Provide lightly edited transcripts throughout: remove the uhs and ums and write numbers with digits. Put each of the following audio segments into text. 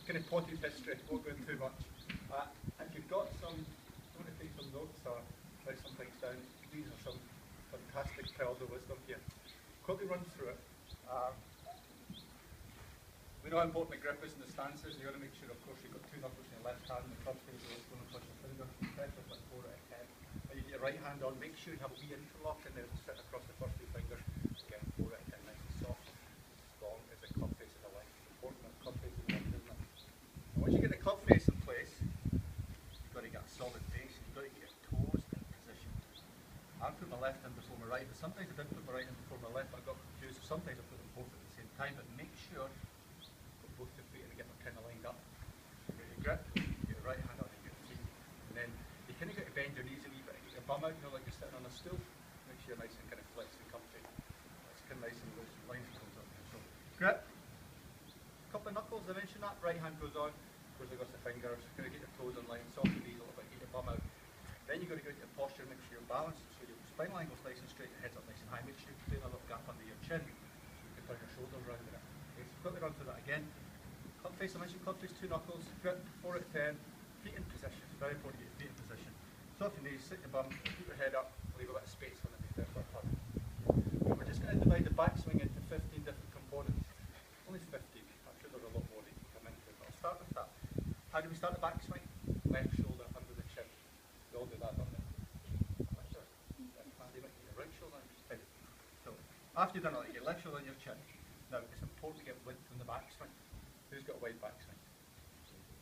kind of potted history, won't go into too much. If you've got some, I want to take some notes or write some things down. These are some fantastic pearls of wisdom here. Quickly run through it. We know how important the grip is in the stances. You want to make sure, of course, you've got two knuckles in your left hand and the club face is going to touch your finger. Pressure like 4 out of 10. When you get your right hand on, make sure you have a wee interlock in there to sit across the first two fingers. Again, 4 out of 10, nice and soft. Strong as the club face is aligned. It's important that the club face is aligned, isn't it? And once you get the club face in place, you've got to get a solid base. You've got to get your toes in position. I put my left in before my right, but sometimes I didn't put my right in before my left. I got confused. Sometimes I put them both at the same time, but make sure both your feet and get them kind of lined up. You get your grip, get your right hand on your feet, and then you kind of got to bend your knees a wee bit, get your bum out, you know, like you're sitting on a stool. Make sure you're nice and kind of flexed and comfy. It's kind of nice and loose, lines comes up here. So grip, couple of knuckles, I mentioned that. Right hand goes on, goes across the fingers. Kind of get your toes in line, soft your knees a little bit, get your bum out. Then you've got to go into your posture, make sure you're balanced, so your spine line goes nice and straight, your head's up nice and high. Make sure you create a little gap under your chin, so you can turn your shoulders around with it. Okay, so quickly run through that again. Club face, I mentioned club face, 2 knuckles, grip, 4 out of 10, feet in position. It's very important to get your feet in position. Soft your knees, sit your bum, keep your head up, leave a bit of space underneath it for a punt. We're just going to divide the backswing into 15 different components. Only 15, I'm sure there's a lot more that you can come into, but I'll start with that. How do we start the backswing? Left shoulder under the chin. We all do that, don't we? Your right shoulder under your chin. So, after you've done it, your left shoulder on your chin. Now, it's important to get width in the backswing. Who's got a wide backswing?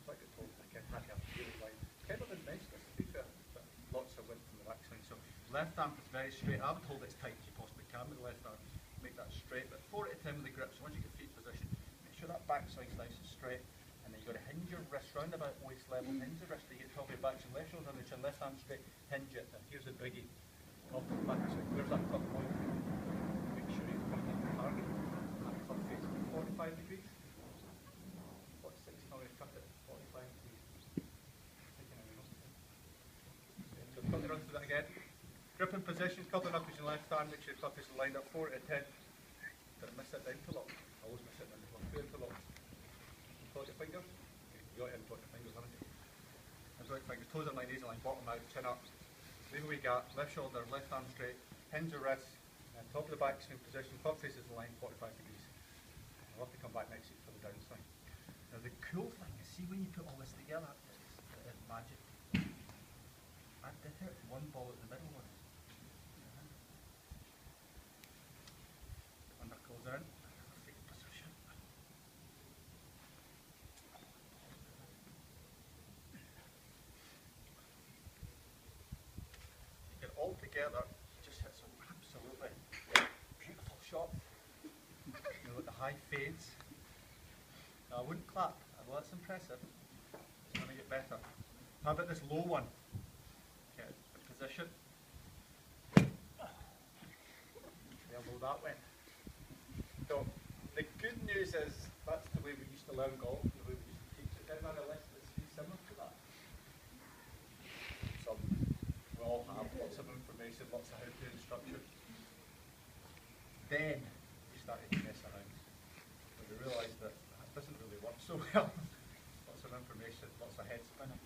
Like I told you, I can't have really wide. Kind of in nice, to be fair, but lots of width in the backswing. So left arm is very straight. I would hold it as tight as you possibly can with the left arm. Make that straight, but 4 out of 10 with the grip. So once you get feet position, make sure that backswing's nice and straight. And then you've got to hinge your wrist round about waist level. Hinge the wrist to get top of your backswing. Left shoulder on the chin, left arm straight. Hinge it. And here's the biggie of the backswing. Where's that cut point? Make sure you're pointing at the target. And club face 45 degrees. Quickly run through that again. Grip in position, couple of knuckles in left arm, make sure your club face is lined up, 4 out of 10. Didn't miss it, the interlock. I always miss it in this one. 2 interlocks. Plot your fingers. You got it in, plot your fingers, haven't you? And plot your fingers, toes in line, knees in line, bottom out, chin up. Leave a wee gap, left shoulder, left arm straight, hinge your wrists, and top of the back swing position, club face is in line, 45 degrees. I'll have to come back next week for the downswing. Now the cool thing is, see when you put all this together, it's magic. I did it, one ball at the middle one. And that goes in, feet in position. You get it all together, it just hits an absolutely beautiful shot. You know, with the high fades. Now I wouldn't clap, well that's impressive. It's going to get better. How about this low one? Position. Elbow that way. So the good news is that's the way we used to learn golf, the way we used to teach it. Anyone on a list that's similar to that? Some. We all have lots of information, lots of how-to instruction. Then we started to mess around. But we realised that doesn't really work so well. Lots of information, lots of head spinning.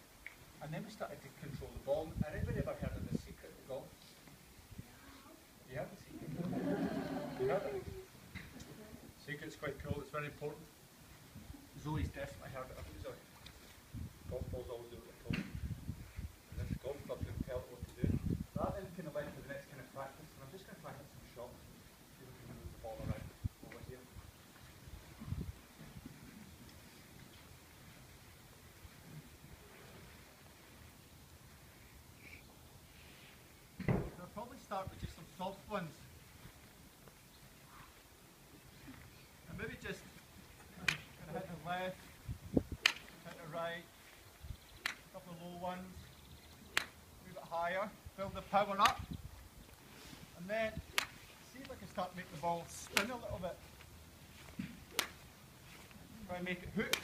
And then we started to control the ball. Anybody ever heard of the secret of golf? You have the secret? You have it? Secret's quite cool, it's very important. Zoe's definitely heard it. Zoe. Golf balls always do what they're told. And this golf club can tell it what to do. That then kind of led to the next kind of practice. And I'm just going to try and hit some shots. See if we can move the ball around over here. Probably start with just some soft ones. And maybe just kind of hit the left, hit the right, a couple of low ones, a wee bit higher, build the power up, and then see if I can start making the ball spin a little bit. Try and make it hook.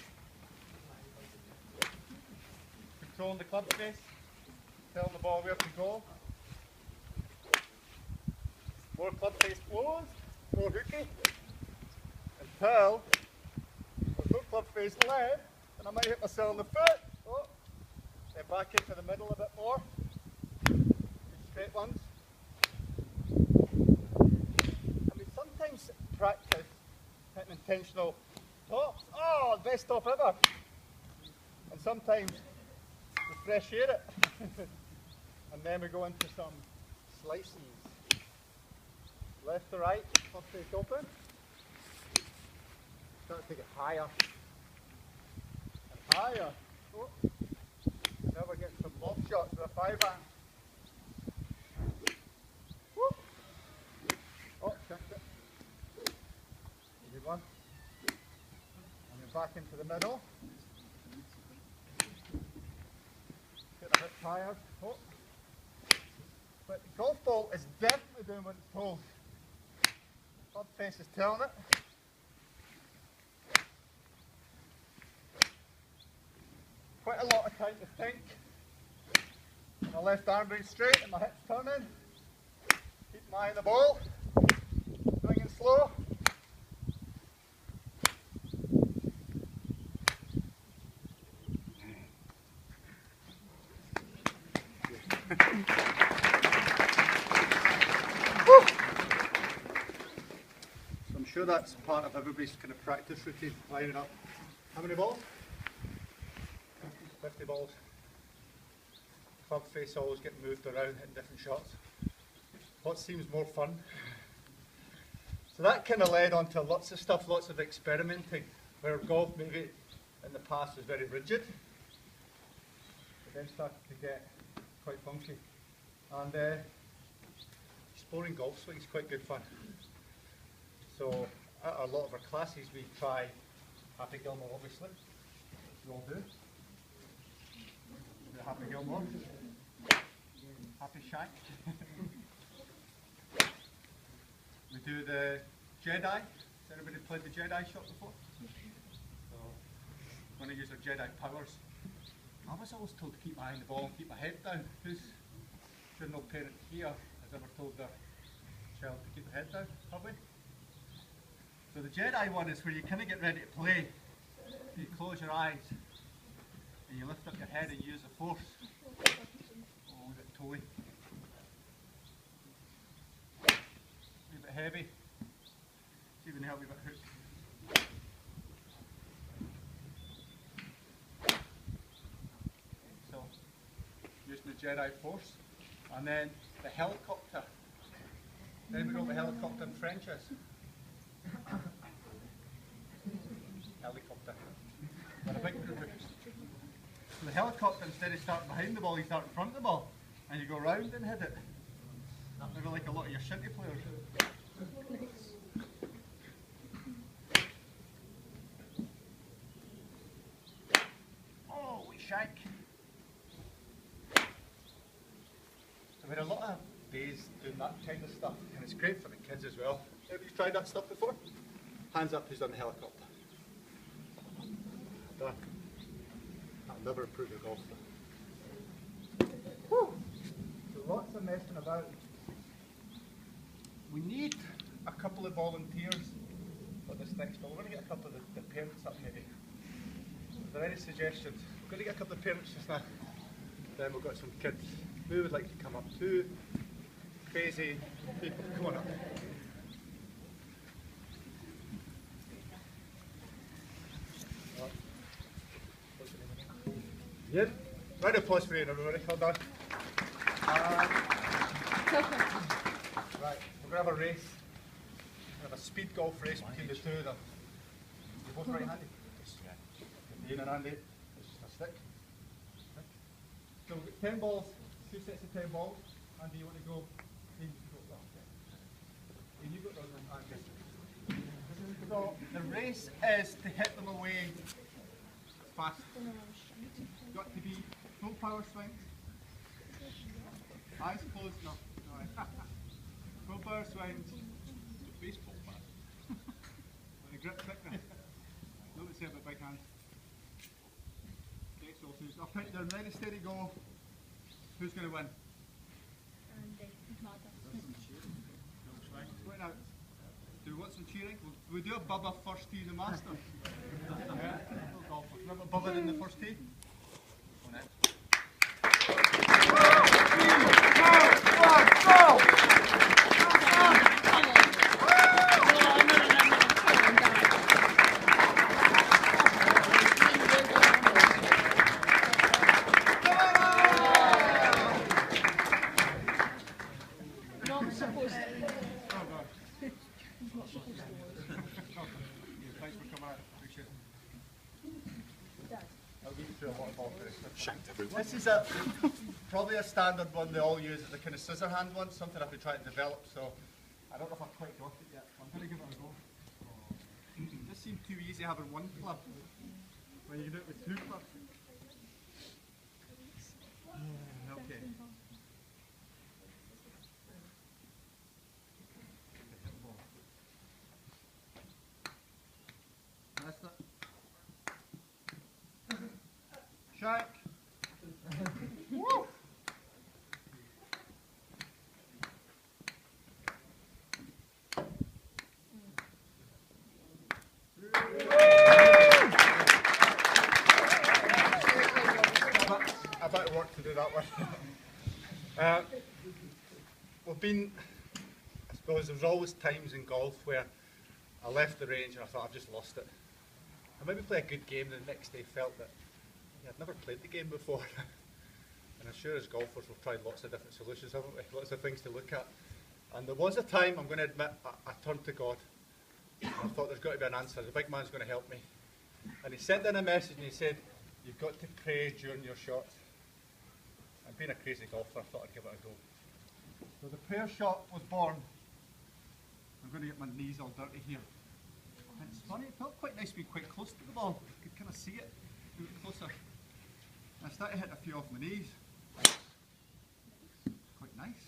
Controlling the club face, telling the ball where to go. More club face closed, more hooky, until there's no club face left, and I might hit myself on the foot. Oh. Then back into the middle a bit more. Straight ones. I mean, sometimes practice hitting intentional tops. Oh, best top ever. And sometimes we fresh air it. And then we go into some slices. Left to right, top face open. Start to get higher. And higher. Oh. Now we're getting some lob shots with a 5-iron. Oh, checked it. Good one. And then back into the middle. Get a bit tired. Oh. But the golf ball is definitely doing what it's told. Club face is telling it. Quite a lot of time to think. My left arm being straight and my hips turning. Keep my eye on the ball. Swinging slow. So I'm sure that's part of everybody's kind of practice routine, lining up. How many balls? 50 balls. Club face always getting moved around, hitting different shots. What seems more fun? So that kind of led on to lots of stuff, lots of experimenting, where golf maybe in the past was very rigid, but then started to get quite funky. And exploring golf swing is quite good fun. So at a lot of our classes we try Happy Gilmore, obviously, we all do. Happy Gilmore, Happy Shank. We do the Jedi. Has anybody played the Jedi shot before? So, I'm going to use our Jedi powers. I was always told to keep my eye on the ball and keep my head down. Who's sure no parent here has ever told their child to keep their head down, have we? So the Jedi one is where you kind of get ready to play. You close your eyes and you lift up your head and use the force. Oh, a bit toey. A bit heavy. See if we can help you a bit hook. So, using the Jedi force. And then the helicopter. Then we know what the helicopter in French is. Helicopter. But a big so the helicopter, instead of starting behind the ball, you start in front of the ball. And you go round and hit it. Maybe like a lot of your shinty players. Oh, we shank. So we had a lot of days doing that kind of stuff, and it's great for the kids as well. Have you tried that stuff before? Hands up who's done the helicopter. Done. I'll never improve your golf stuff. Whew. So lots of messing about. We need a couple of volunteers for this next ball. We're going to get a couple of the parents up maybe. Are there any suggestions? We're going to get a couple of parents just now. Then we've got some kids who would like to come up too. Crazy people, come on up. Yeah. Round of applause for you, everybody. Well done. Right, we're going to have a race. We're going to have a speed golf race between the two of them. You're both right-handed? Ian and Andy. It's just a stick. So we've got 10 balls, 2 sets of 10 balls. Andy, you want to go? Ian, you go. Ian, you go. Andy. So the race is to hit them away fast. Got to be full power swings. Eyes closed, no. Full power swings. Baseball bat. And the grip thickness. Don't say about big hands. Okay, so I'll pick down ready, steady, go. Who's going to win? Andy. Right now. Do want some cheering? Will we do a Bubba first tee the master? Yeah, no golfers. Remember Bubba in the first tee? On it. Thanks for coming out. Appreciate it. I'll give you through a lot of ball for this. This is probably a standard one they all use. It's a kind of scissor hand one, something I've been trying to develop, so I don't know if I've quite got it yet. I'm going to give it a go. It just seemed too easy having one club when you can do it with two clubs. Okay. That's it. Shake. Woo! A bit of work to do that one. We've been, I suppose there's always times in golf where I left the range and I thought I've just lost it. I maybe play a good game and the next day felt that I'd never played the game before. And I'm sure as golfers we've tried lots of different solutions, haven't we? Lots of things to look at. And there was a time, I'm going to admit, I turned to God. And I thought there's got to be an answer. The big man's going to help me. And he sent in a message and he said, you've got to pray during your shots. And being a crazy golfer, I thought I'd give it a go. So the prayer shot was born. I'm going to get my knees all dirty here. And it's funny, it felt quite nice to be quite close to the ball. I could kind of see it, a bit closer. And I started hitting a few off my knees. Quite nice.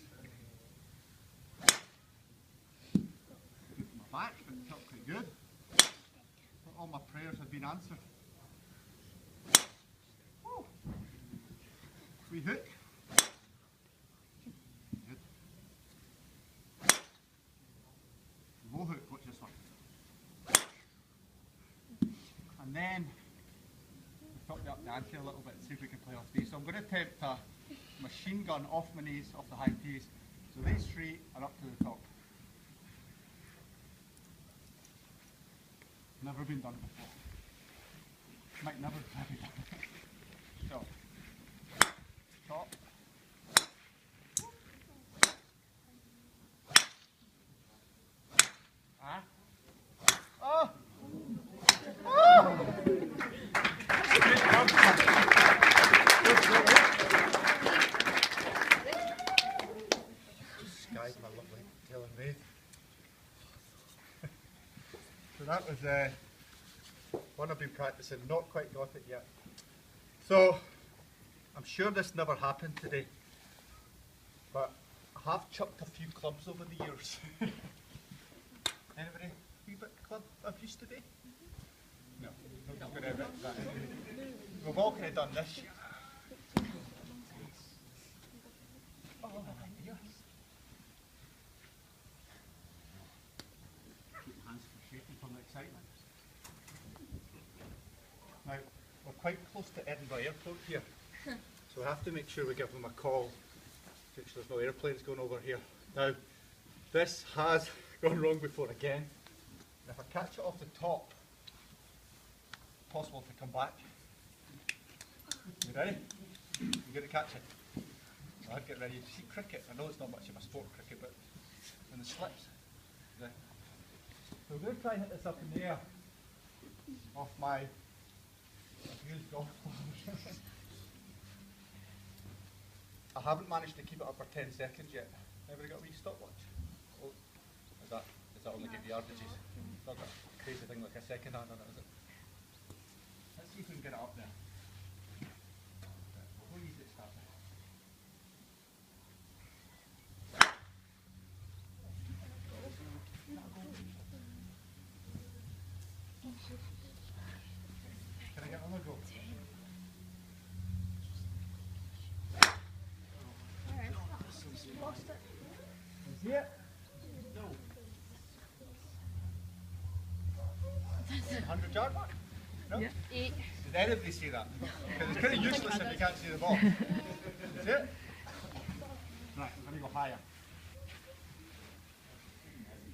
Good for my back, but it felt quite good. Thought all my prayers had been answered. Woo! Wee hook. Good. Low hook, watch this one. And then we top up the ante a little bit and see if we can play off these. So I'm going to attempt a machine gun off my knees, off the high tees. So these three are up to the top. Never been done before. Might never be done. So, top. Ah. Oh! Oh! Sky's my lovely Taylor Maid. So that was one I've been practicing, not quite got it yet. So I'm sure this never happened today, but I have chucked a few clubs over the years. Anybody a wee bit club abuse today? No, nobody's going to admit that. We've all kind of done this. Oh, yes. Keep your hands from shaking from the excitement. Now, we're quite close to Edinburgh Airport here, so we have to make sure we give them a call, make sure there's no airplanes going over here. Now, this has gone wrong before again. And if I catch it off the top, it's possible to come back. You ready? You're going to catch it. So I'd get ready. You see cricket, I know it's not much of a sport, cricket, but when the slips. Right. So we're going to try and hit this up in the air off my used golf club. I haven't managed to keep it up for 10 seconds yet. Everybody got a wee stopwatch? Oh, is that only give you yardages? It's not got a crazy thing like a second hand on it, is it? Let's see if we can get it up there. We'll use it start there. Can I get another go? Lost it. See it? No. 100-yard mark? No? Yeah. 8. Did anybody see that? Because it's pretty useless if you can't see the ball. See it? Right, I'm going to go higher.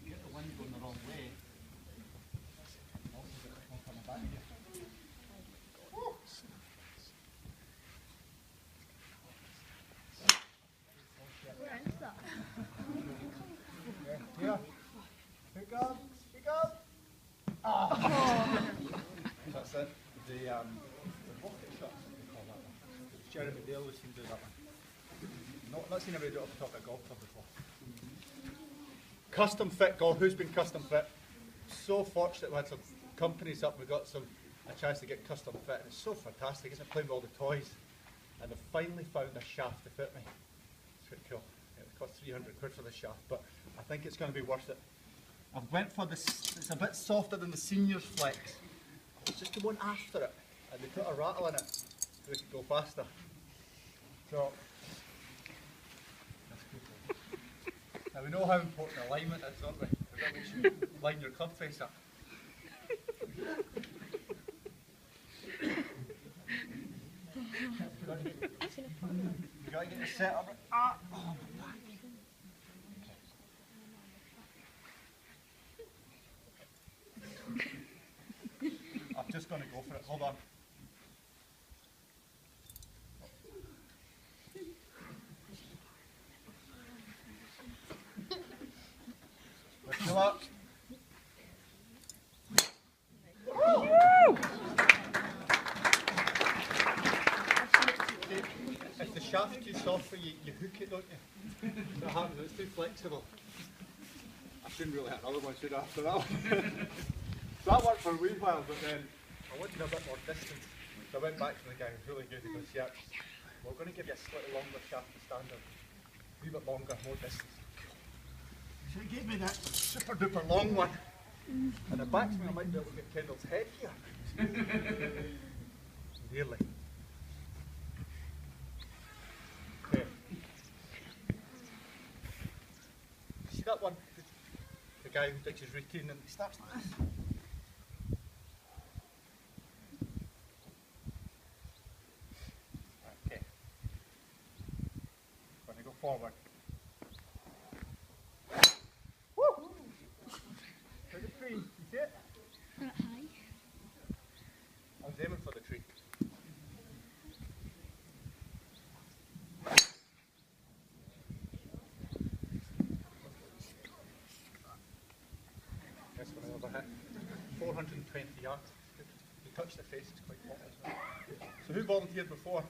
Get the wind going the wrong way. Also get the ball coming back here. Woo. Here. Pick up. Pick up. Oh. That's it. The rocket shot, they call that one. Jeremy Dale was seen do that one. Not seen anybody do it off the top of a golf club before. Custom fit golf. Who's been custom fit? So fortunate we had some companies up. We got a chance to get custom fit, and it's so fantastic. Isn't it, playing with all the toys? And they finally found a shaft to fit me. It's pretty cool. It cost 300 quid for the shaft, but I think it's going to be worth it. I've went for this. It's a bit softer than the seniors flex. It's just the one after it, and they put a rattle in it so it could go faster. So that's cool. Now we know how important alignment is, don't we? Because that makes you line your club face up. You got to get your set up. Ah! Oh, my back. I'm just going to go for it. Hold on. Lift you up. If the shaft's too soft for you, you hook it, don't you? That happens, it's too flexible. I shouldn't really have another one, should I, after that one? So that worked for a wee while, but then I wanted a bit more distance. So I went back to the guy who was really good. He goes, yeah, we're going to give you a slightly longer shaft than standard. A wee bit longer, more distance. So he gave me that super duper long one. And it backs me, I might be able to get Kendall's head here. Nearly. Okay. See that one? The guy who takes his routine and he starts like this. Okay. Going to go forward. Woo! For the tree, you see it? Not high. I was aiming for the tree. This one I overhit. 420 yards. You touch the face, it's quite hot as well. So who volunteered before?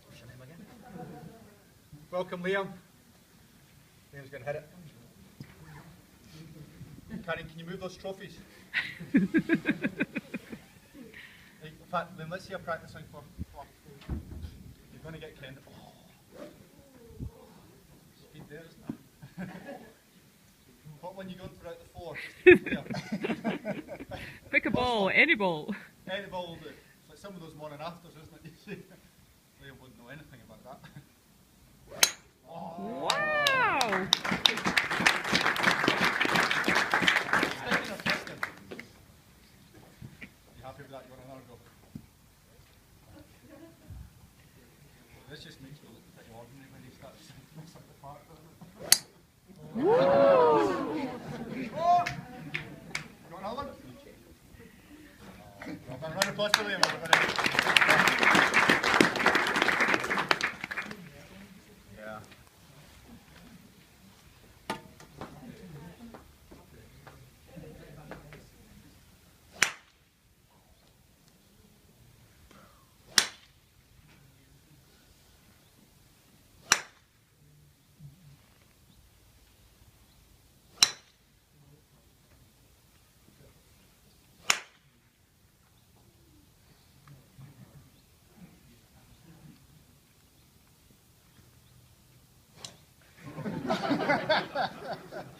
What's your name again? Welcome, Liam. Liam's going to hit it. Karen, can you move those trophies? In fact, then let's see a practicing for. You're going to get Ken. Oh. Speed there, isn't there? What one you going for out the four? Pick a ball, any ball. Any ball will do. It's like some of those morning afters, isn't it? You see? Liam wouldn't know anything about that. Oh. Wow! Sticking or twisting? You happy with that? You want another go? This just makes me look pretty ordinary when he starts to mess up the park, doesn't it? Oh! You want another one? Well done. Round of applause for Liam, everybody. Yeah.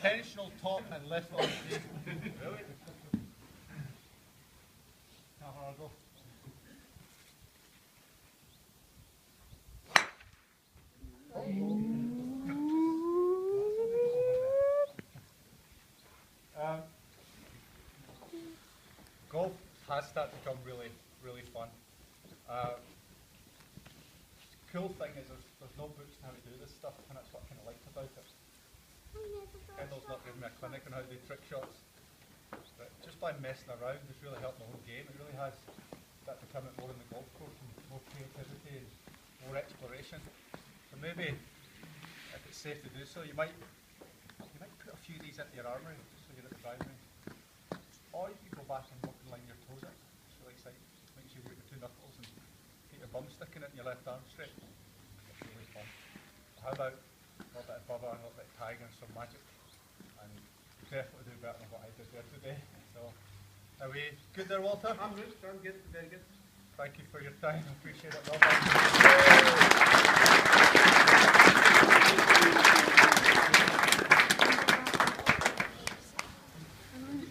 Tensional top and left on the table. Really? Now I'll go. golf has started to become really, really fun. Cool thing is there's no books on how to do this stuff, and that's what I kind of liked about it. Kendall's not giving me a clinic on how to do trick shots, but just by messing around has really helped my whole game. It really has started becoming more in the golf course and more creativity and more exploration. So maybe, if it's safe to do so, you might put a few of these into your armoury just so you're at the driving range. Or you could go back and work and line your toes up. It's really exciting. Just make sure you get your two knuckles and get your bum sticking it and your left arm straight. It's really fun. How about a little bit of bubba and a little bit of tiger and some magic? And definitely do better than what I did there today. So, are we good there, Walter? I'm good, very good. Thank you for your time, I appreciate it. Well done.